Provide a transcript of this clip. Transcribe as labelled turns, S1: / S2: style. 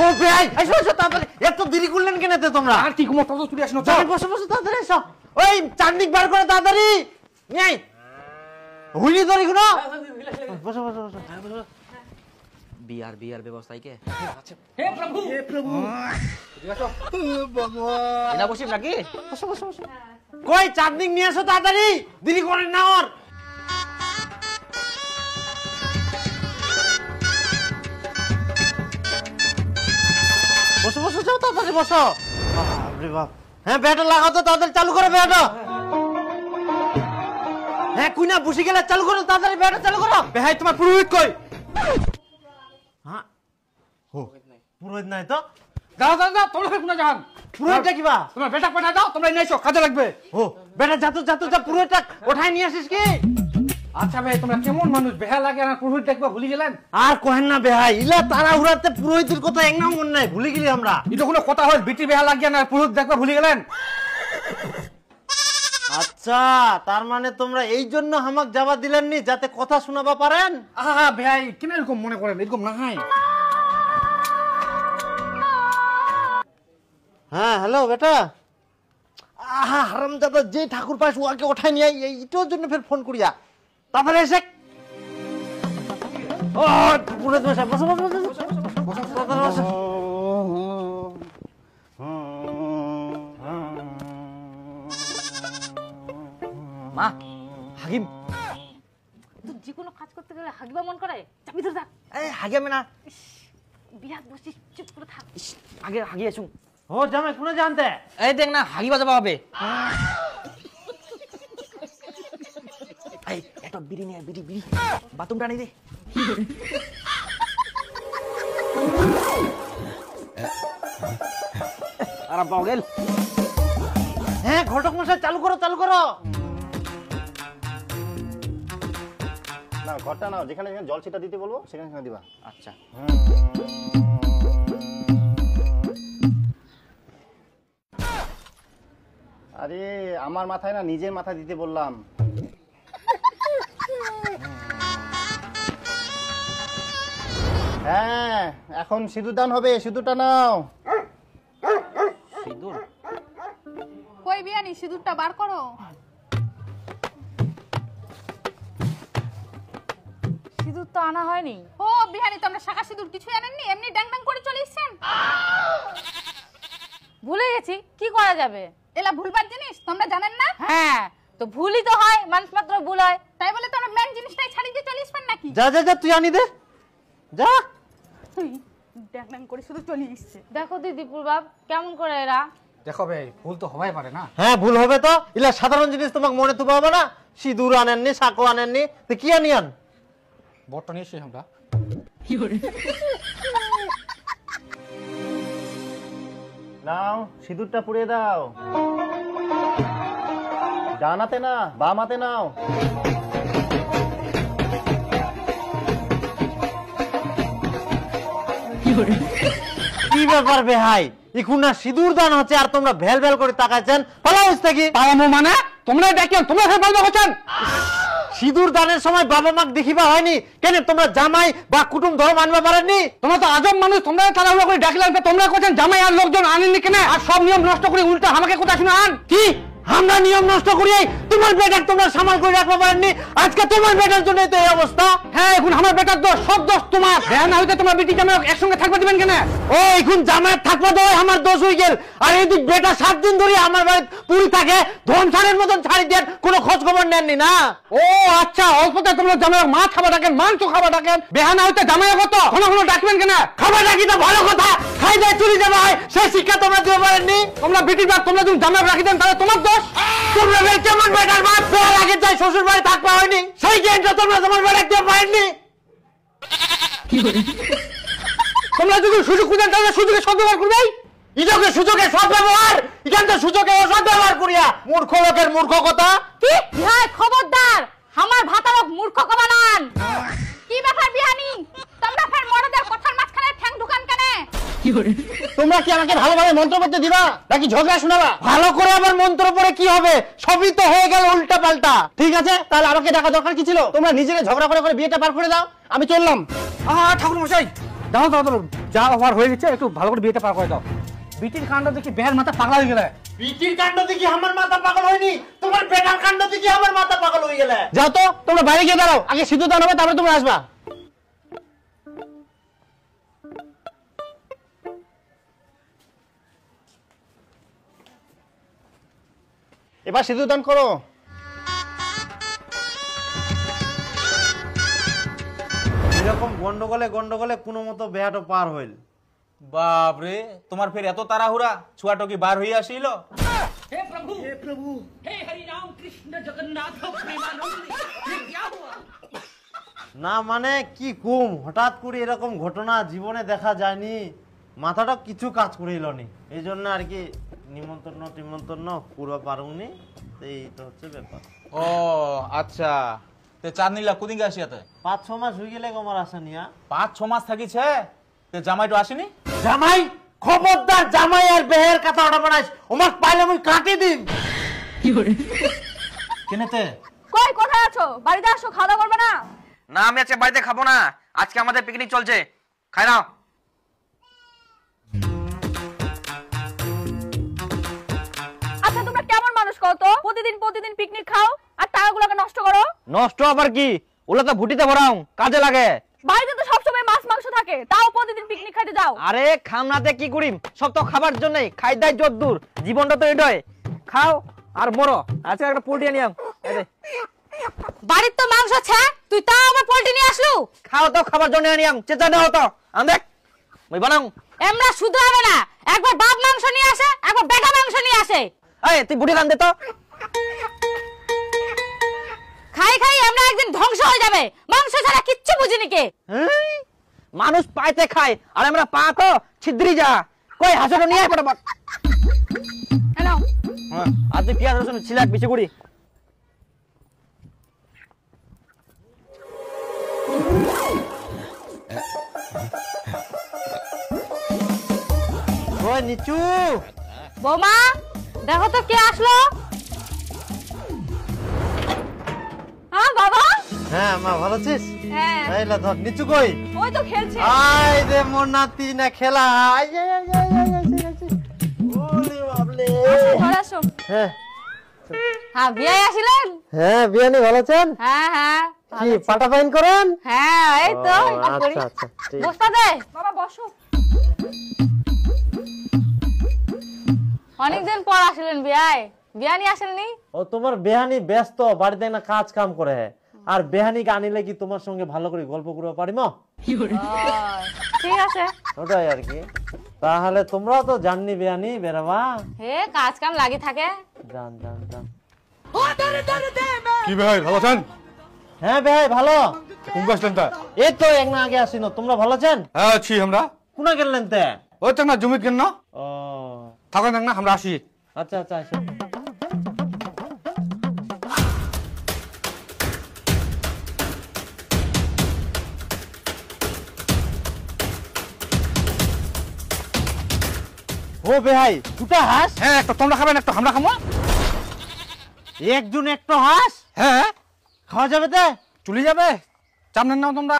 S1: ও ভাই এসো এসো তাড়াতাড়ি, এত দেরি করলেন কেন এতে তোমরা?
S2: আর কি মোটর তো চলে আসনো,
S1: বসো বসো তাড়াতাড়ি এসো। ওই চাটনিক বার করে তাড়াতাড়ি নেই হুইনি ধরি কোনো। বসো বসো বসো।
S3: বিয়ার ব্যবস্থা কে?
S2: হে প্রভু হে প্রভু,
S3: ভগবান এটা বসিস নাকি?
S1: বসো বসো বসো। কই চাটনিক নিয়ে এসো তাড়াতাড়ি, দেরি করেন না ওর। বসো বসো যাও তাড়াতাড়ি বসো। বাপরে বাপ। হ্যাঁ ব্যাটা লাগাও তো তাড়াতাড়ি, চালু করো ব্যাটা। হ্যাঁ কুইনা বসে গেলে চালু করো তাড়াতাড়ি, ব্যাটা চালু করো।
S2: ভাই তোমার পুরোহিত কই?
S1: হ্যাঁ ও পুরোহিত নাই তো?
S2: যাও যাও যাও, তোমরা কোনা যান?
S1: পুরোহিতটা কিবা?
S2: তোমরা বেটা পাঠা দাও, তোমরা নিয়ে এসো, কাজে লাগবে।
S1: ও বেটা যা তো যা তো যা, পুরোহিতটা ওঠাই নিয়ে আসিস কি?
S2: আচ্ছা ভাই তোমরা কেমন মানুষ, বেহা লাগে না পুরোহিত দেখবা ভুলে গেলেন?
S1: আর কহেন না বেহাই, ইলা তাড়াহুড়াতে পুরোহিতের কথা একদম মনে নাই, ভুলে গেলি আমরা।
S2: এটা কোনো কথা হয়? বিটি বেহা লাগে না পুরোহিত দেখবা ভুলে গেলেন?
S1: আচ্ছা তার মানে তোমরা এই জন্য হামাক যাবা দিলেননি যাতে কথা শোনাবা পারেন?
S2: আহা ভাই কেন এরকম মনে করেন, এরকম না হয়।
S1: হ্যাঁ হ্যালো বেটা। আহা হারামজাদা, যে ঠাকুর পাশ ওকে ওঠাই নিয়ে এইটার জন্য ফের ফোন করিয়া তারপরে এসে ও পুরোহিত মশাই বসো বসো বসো বসো বসো।
S3: মা হাকিম
S4: তুই যে কোনো কাজ করতে গেলে হাগিবা মন করে, চাবি ধরে থাক।
S3: এই হাগিয়ামে না,
S4: বিরাট বসিস, চুপ করে থাক।
S3: আগে হাগিয়ে শুন।
S1: ও জামাই শুনে জানতে
S3: এই দেখ না হাগিবা যাবা হবে। এই একটা বিড়ি নিয়ে বিড়ি বিড়ি বাথরুমটা নেই দে। আরাম পাও গেল।
S1: হ্যাঁ ঘটক মশাই চালু করো চালু করো।
S5: না ঘরটা নাও, যেখানে যেখানে জল ছিটা দিতে বলবো সেখানে সেখানে দিবা।
S3: আচ্ছা
S5: আরে আমার মাথায় না, নিজের মাথায় দিতে বললাম। হ্যাঁ এখন সিঁদুর দান হবে, সিঁদুরটা নাও।
S3: সিঁদুর
S6: কই বিয়ানি, সিঁদুরটা বার করো।
S4: সিঁদুর তো আনা হয়নি।
S6: ও বিহানি, তোমরা শাখা সিঁদুর কিছুই আনেননি, এমনি ড্যাং ড্যাং করে চলে এসছেন।
S4: ভুলে গেছি, কি করা যাবে?
S6: এলা ভুলবার জিনিস তোমরা জানেন না?
S4: হ্যাঁ তো ভুলই তো হয়, মানুষ মাত্র ভুল হয়।
S6: তাই বলে তোমরা মেন জিনিসটাই ছাড়িয়ে দিয়ে চলে এসবেন নাকি?
S1: যা যা যা তুই আনি দে যা।
S6: ড্যাং ড্যাং করে শুধু চলে এসছে।
S4: দেখো দিদিপুর বাপ কেমন করে এরা।
S2: দেখো ভাই ভুল তো হবাই পারে না।
S1: হ্যাঁ ভুল হবে তো, ইলা সাধারণ জিনিস তোমাকে মনে তুবা হবে না? সিঁদুর আনেননি, সাঁকো আনেননি, তো কি আনি আন?
S2: বটটা নিয়ে এসে আমরা
S5: নাও সিঁদুরটা পুড়িয়ে দাও। ডান হাতে না বাম হাতে নাও।
S1: কি ব্যাপার বেহাই, এখন না সিঁদুর দান হচ্ছে আর তোমরা ভেল ভেল করে তাকাইছেন? পালাও থেকে
S2: পালামো মানে তোমরা দেখেন, তোমরা সব বলবা করছেন।
S1: সিঁদুর দানের সময় বাবা মাক দেখিবা হয়নি কেন? তোমরা জামাই বা কুটুম ধর্ম আনবা পারেননি?
S2: তোমরা তো আজব মানুষ, তোমরা তাড়াহুড়ো করে ডাকলেন, তোমরা করছেন জামাই আর লোকজন আনেননি কেন? আর সব নিয়ম নষ্ট করে উল্টা আমাকে কথা শুনে আন।
S1: কি আমরা নিয়ম নষ্ট করি? তোমার বেটার তোমরা সামাল করে রাখতে পারেননি, আজকে তোমার বেটার জন্য তো এই অবস্থা।
S2: হ্যাঁ এখন আমার বেটার দোষ, সব দোষ তোমার। হ্যাঁ না হইতে তোমার বিটি জামাই একসঙ্গে থাকবে দিবেন কেন?
S1: ও এখন জামাই থাকবো তো আমার দোষ হয়ে গেল, আর এই বেটা 7 দিন ধরে আমার বাড়ি পুরি থাকে, ধনসারের মতন ছাড়ি দেন, কোনো খোঁজ খবর নেননি না?
S2: ও আচ্ছা, অল্পতে তোমরা জামাই মাছ খাবার ডাকেন, মাংস খাবার ডাকেন, বেহানা হইতে জামাই কত কোনো কোনো ডাকবেন কেন?
S1: খাবার ডাকি তো ভালো কথা, খাই দেয় চুরি যাওয়া হয়, সেই শিক্ষা তোমরা দিতে পারেননি।
S2: তোমরা বিটি বাপ, তোমরা যদি জামাই রাখি দেন তাহলে তোমার দোষ।
S1: তোমরা কেমন বেটার বাপ, বিয়ের আগে যাই শ্বশুর বাড়ি থাকবা হয়নি, সেই জ্ঞানটা তোমরা তোমার বেটা দিতে পারেননি।
S2: তোমরা যদি সুযোগ খুঁজেন তাহলে সুযোগে সদ্ব্যবহার করবে।
S1: ইজকে সুযোগে সব ব্যবহার, এখান তো সুযোগে অসৎ ব্যবহার করিয়া মূর্খ লোকের মূর্খ কথা।
S4: কি ভাই খবরদার, আমার ভাতারক মূর্খ কবানান।
S6: কি ব্যাপার বিহানি, তোমরা ফের মরদের কথার মাঝখানে ঠ্যাং ঢুকান কেন?
S5: তোমরা কি আমাকে ভালোভাবে মন্ত্র পড়তে দিবা নাকি ঝগড়া শোনাবা?
S1: ভালো করে আবার মন্ত্র পড়ে কি হবে, সবই তো হয়ে গেল উল্টা পাল্টা।
S5: ঠিক আছে তাহলে আমাকে দেখা দরকার কি ছিল? তোমরা নিজেকে ঝগড়া করে করে বিয়েটা পার করে দাও, আমি চললাম।
S2: ঠাকুর মশাই দাও দাও দাও, যা অফার হয়ে গেছে একটু ভালো করে বিয়েটা পার করে দাও। বিটির কাণ্ড দেখি বেহার মাথা পাগলা হয়ে গেলে।
S1: বিটির কাণ্ড দেখি আমার মাথা পাগল হয়নি, তোমার বেটার কাণ্ড দেখি আমার মাথা পাগল হয়ে গেলে।
S2: যাও তো, তোমরা বাইরে গিয়ে দাঁড়াও, আগে সিঁদুর দান হবে তারপরে তোমরা আসবা।
S5: এবার সিঁদুর দান করো।
S1: এরকম গন্ডগোলে গন্ডগোলে কোনো মতো বেহাটো পার হইল।
S7: বাপ রে, তোমার ফের এত তাড়াহুড়া, ছুয়াটো কি বার হইয়া আসিল?
S1: না মানে কি কুম, হঠাৎ করে এরকম ঘটনা জীবনে দেখা যায়নি, মাথাটা কিছু কাজ করিল নি, এই জন্য আর কি নিমন্ত্রণ পুরো পারুনি, এই তো হচ্ছে ব্যাপার।
S7: ও আচ্ছা, তে চাঁদনীলা কুদিন গে আসিয়াতে?
S1: 5-6 মাস হয়ে গেলে আমার আসা নিয়া।
S7: 5-6 মাস থাকিছে, তে জামাইটো আসেনি?
S1: জামাই খবরদার, জামাই আর বেহের কথা ওটা বানাইস, ওমাক পাইলে আমি কাটি দিম।
S7: কেনেতে?
S6: কই কোথায় আছো? বাড়িতে আসো, খাওয়া দাওয়া করবে না?
S3: না আমি আজকে বাড়িতে খাবো না, আজকে আমাদের পিকনিক চলছে, খাই নাও।
S6: আচ্ছা তোমরা কেমন মানুষ কও তো? প্রতিদিন পিকনিক খাও আর টাকাগুলোকে নষ্ট করো।
S3: নষ্ট আবার কি, ওগুলো তো ভুটিতে ভরাও, কাজে লাগে।
S6: বাড়িতে তো সবসময় মাছ মাংস থাকে, তাও প্রতিদিন পিকনিক খাইতে যাও।
S3: আরে খামনাতে কি করিম, সব তো খাবার জন্যই, খাই দাই যত দূর, জীবনটা তো এটাই, খাও আর মরো। আজকে একটা পোল্ট্রি আনিয়াম, এই দে।
S4: বাড়ির তো মাংস আছে, তুই তাও আবার পোল্ট্রি নিয়ে আসলু?
S3: খাও তো খাবার জন্য আনিয়াম, চেঁচা দাও তো, আন দেখ মই বানাও।
S4: এমরা শুধু হবে না, একবার বাপ মাংস নিয়ে আসে, একবার বেটা মাংস নিয়ে আসে।
S3: এই তুই বুড়ি রান দে তো।
S4: খাই খাই আমরা একদিন ধ্বংস হয়ে যাবে, মাংস ছাড়া কিচ্ছু বুঝিনি কে।
S3: এই, মানুষ পাইতে খায় আর আমরা পা তো ছিদ্রি যা, কই হাসুটো নিয়ে আয় ফটাফট।
S6: হ্যালো
S3: হ্যাঁ, আর তুই পেঁয়াজ রসুন ছিলাক বেশি করি।
S1: ওই নিচু,
S4: বৌমা দেখো তো কে আসলো। হ্যাঁ বাবা।
S1: হ্যাঁ মা ভালো আছিস?
S6: হ্যাঁ
S1: এই লা ধর, নিচু কই?
S6: ওই তো খেলছে।
S1: আই রে মোর নাতি না খেলা, I I I I I, ওরে বাবলে।
S6: ঘরে আসো।
S1: হ্যাঁ
S4: হ্যাঁ বিয়ে আসিলেন?
S1: হ্যাঁ বিয়ানি ভালো আছেন?
S4: হ্যাঁ হ্যাঁ
S1: কি পাটা পাইন করেন?
S4: হ্যাঁ এই তো
S1: ও,
S4: এটা করি।
S1: আচ্ছা আচ্ছা ঠিক।
S4: বসতা দে
S6: বাবা বসো।
S4: অনেকদিন পর আসলেন বিয়ায়, বিয়া নিয়ে আসেননি?
S1: ও তোমার বেহানি ব্যস্ত, বাড়িতে না কাজ কাম করে, আর বেহানিকে আনিলে কি তোমার সঙ্গে ভালো করে গল্প করতে পারিম?
S4: ঠিক আছে।
S1: ওটাই আর কি। তাহলে তোমরাও তো জাননি বেহানি বেরাবা,
S4: হে কাজ কাম লাগি থাকে।
S1: জান জান জান।
S2: কি ভাই ভালো আছেন?
S1: হ্যাঁ বেহাই ভালো।
S2: কোন আসলেন তা?
S1: এই তো এক না আগে আসিনো, তোমরা ভালো আছেন?
S2: হ্যাঁ আছি আমরা।
S1: কোনা গেলেন তে?
S2: ওই তো না জমি কেন না
S1: ও
S2: থাকেন না, আমরা আসি।
S1: আচ্ছা আচ্ছা আসো। ও বেহাই দুটা হাঁস?
S2: হ্যাঁ একটা তোমরা খাবেন, একটা আমরা খাবো।
S1: একজন একটা হাঁস
S2: হ্যাঁ
S1: খাওয়া যাবে তে?
S2: চলে যাবে, চাপ নেন না তোমরা।